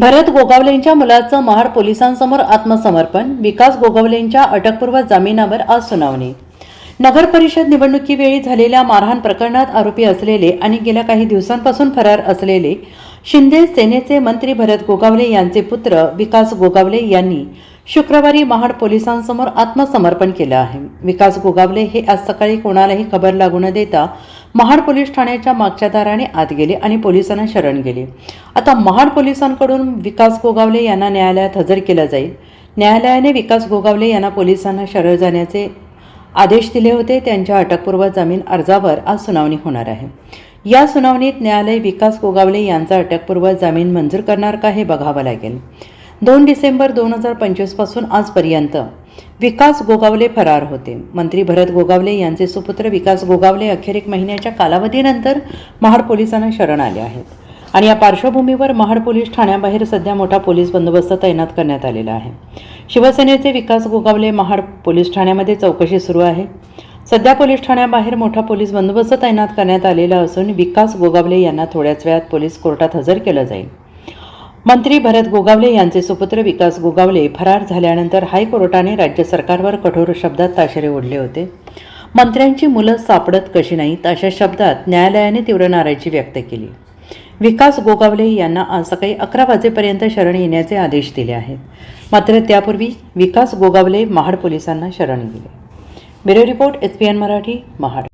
भरत गोगावलेंच्या मुलाचं महाड पोलिसांसमोर आत्मसमर्पण. विकास गोगावलेंच्या अटकपूर्व जामिनावर आज सुनावणी. नगर परिषद निवडणुकीवेळी झालेल्या मारहाण प्रकरणात आरोपी असलेले आणि गेल्या काही दिवसांपासून फरार असलेले शिंदे सेनेचे मंत्री भरत गोगावले यांचे पुत्र विकास गोगावले यांनी शुक्रवारी महाड पोलिसांसमोर आत्मसमर्पण केलं आहे. विकास गोगावले हे आज सकाळी कोणालाही खबर लागू न देता महाड पोलीस ठाण्याच्या मागच्या दाराने आत गेले आणि पोलिसांना शरण गेले. आता महाड पोलिसांकडून विकास गोगावले यांना न्यायालयात हजर केलं जाईल. न्यायालयाने विकास गोगावले यांना पोलिसांना शरण जाण्याचे आदेश दिले होते. त्यांच्या अटकपूर्व जामीन अर्जावर आज सुनावणी होणार आहे. या सुनावणीत न्यायालय विकास गोगावले यांचा अटकपूर्व जामीन मंजूर करणार का हे बघावं लागेल. 2 डिसेंबर 2025 पासून आजपर्यंत विकास गोगावले फरार होते. मंत्री भरत गोगावले यांचे सुपुत्र विकास गोगावले अखेर 1 महिन्याच्या कालावधीनंतर महाड पोलिसांना शरण आले आहेत आणि या पार्श्वभूमीवर महाड पोलीस ठाण्याबाहेर सध्या मोठा पोलीस बंदोबस्त तैनात करण्यात आलेला आहे. शिवसेनेचे विकास गोगावले महाड पोलीस ठाण्यामध्ये चौकशी सुरू आहे. सध्या पोलीस ठाण्याबाहेर मोठा पोलीस बंदोबस्त तैनात करण्यात आलेला असून विकास गोगावले यांना थोड्याच वेळात पोलीस कोर्टात हजर केलं जाईल. मंत्री भरत गोगावले यांचे सुपुत्र विकास गोगावले फरार झाल्यानंतर हायकोर्टाने राज्य सरकारवर कठोर शब्दात ताशेरे ओढले होते. मंत्र्यांची मुलं सापडत कशी नाहीत अशा शब्दात न्यायालयाने तीव्र नाराजी व्यक्त केली. विकास गोगावले यांना आज सकाळी 11 वाजेपर्यंत शरण येण्याचे आदेश दिले आहेत. मात्र त्यापूर्वी विकास गोगावले महाड पोलिसांना शरण गेले. Bureau report SPN Marathi, Mahad.